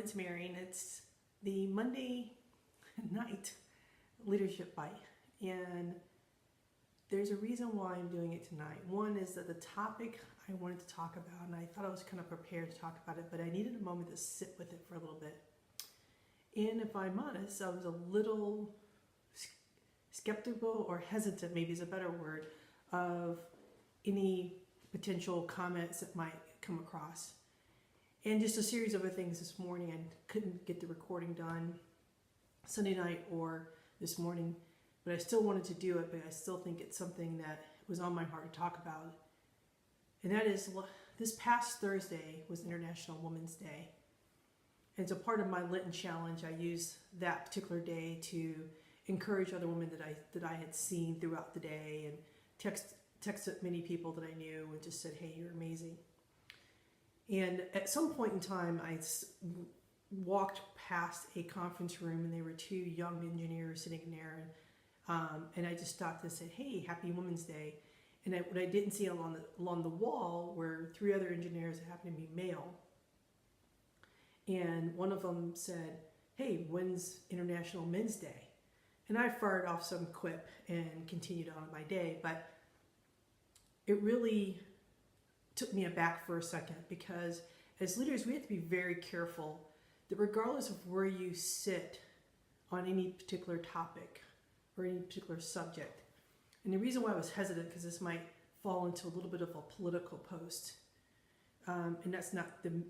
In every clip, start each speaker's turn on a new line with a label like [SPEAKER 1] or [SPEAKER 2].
[SPEAKER 1] it's Mary, and it's the Monday night leadership bite. And there's a reason why I'm doing it tonight. One is that the topic I wanted to talk about, and I thought I was kind of prepared to talk about it, but I needed a moment to sit with it for a little bit. And if I'm honest, I was a little skeptical or hesitant, maybe is a better word, of any potential comments that might come across. And just a series of other things this morning. I couldn't get the recording done Sunday night or this morning, but I still wanted to do it, but I still think it's something that was on my heart to talk about. And that is, this past Thursday was International Women's Day. And as a part of my Lenten challenge, I used that particular day to encourage other women that I had seen throughout the day, and texted many people that I knew and just said, hey, you're amazing. And at some point in time, I walked past a conference room, and there were two young engineers sitting in there, and I just stopped and said, hey, happy Women's Day. And what I didn't see along the wall were three other engineers that happened to be male. And one of them said, hey, when's International Men's Day? And I fired off some quip and continued on my day, but it really took me aback for a second, because as leaders, we have to be very careful that regardless of where you sit on any particular topic or any particular subject, and the reason why I was hesitant, because this might fall into a little bit of a political post, and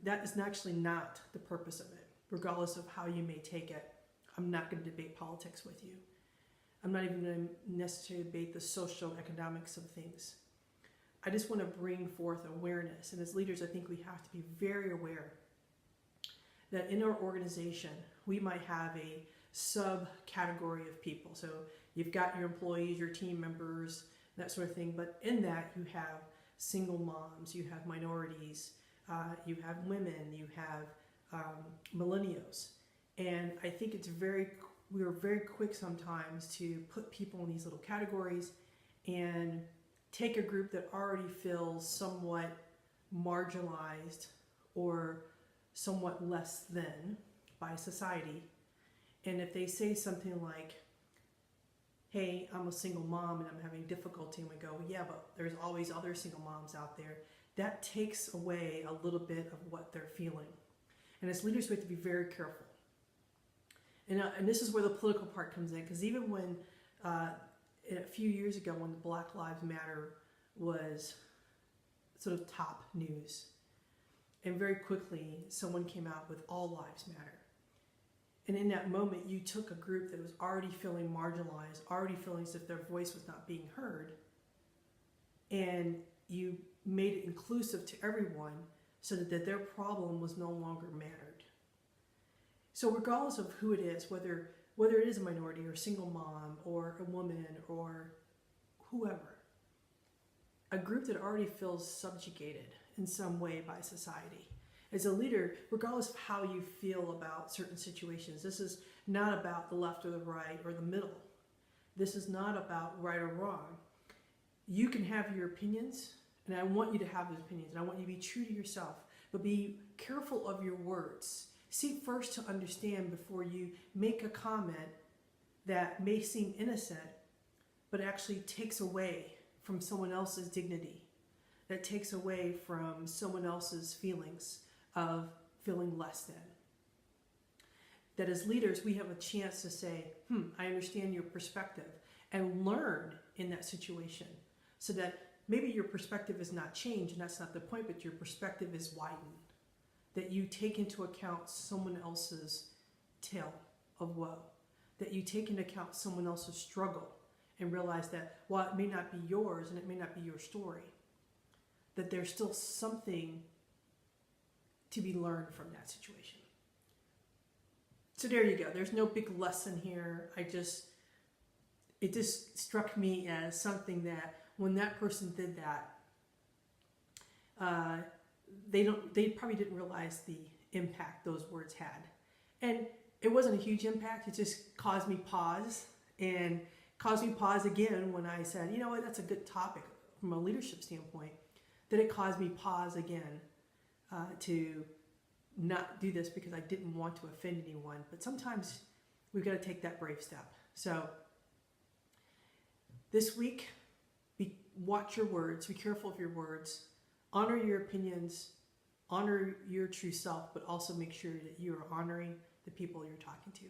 [SPEAKER 1] that is actually not the purpose of it. Regardless of how you may take it, I'm not going to debate politics with you. I'm not even going to necessarily debate the social economics of things. I just want to bring forth awareness. And as leaders, I think we have to be very aware that in our organization, we might have a subcategory of people. So you've got your employees, your team members, that sort of thing. But in that, you have single moms, you have minorities, you have women, you have millennials. And I think we are very quick sometimes to put people in these little categories and take a group that already feels somewhat marginalized or somewhat less than by society. And if they say something like, hey, I'm a single mom and I'm having difficulty, and we go, yeah, but there's always other single moms out there, that takes away a little bit of what they're feeling. And as leaders, we have to be very careful. And this is where the political part comes in, because even when a few years ago, when the Black Lives Matter was sort of top news, and very quickly someone came out with All Lives Matter. And in that moment, you took a group that was already feeling marginalized, already feeling as if their voice was not being heard, and you made it inclusive to everyone so that their problem was no longer mattered. So regardless of who it is, whether it is a minority or a single mom or a woman or whoever, a group that already feels subjugated in some way by society. As a leader, regardless of how you feel about certain situations, this is not about the left or the right or the middle. This is not about right or wrong. You can have your opinions, and I want you to have those opinions, and I want you to be true to yourself, but be careful of your words. Seek first to understand before you make a comment that may seem innocent, but actually takes away from someone else's dignity, that takes away from someone else's feelings of feeling less than. That as leaders, we have a chance to say, I understand your perspective, and learn in that situation, so that maybe your perspective is not changed, and that's not the point, but your perspective is widened. That you take into account someone else's tale of woe, that you take into account someone else's struggle, and realize that while it may not be yours and it may not be your story, that there's still something to be learned from that situation. So there you go. There's no big lesson here. It just struck me as something that when that person did that, they probably didn't realize the impact those words had. And it wasn't a huge impact. It just caused me pause, and caused me pause again when I said, you know what, that's a good topic from a leadership standpoint. That it caused me pause again to not do this because I didn't want to offend anyone, but sometimes we've got to take that brave step. So this week, watch your words, be careful of your words, honor your opinions, honor your true self, but also make sure that you are honoring the people you're talking to.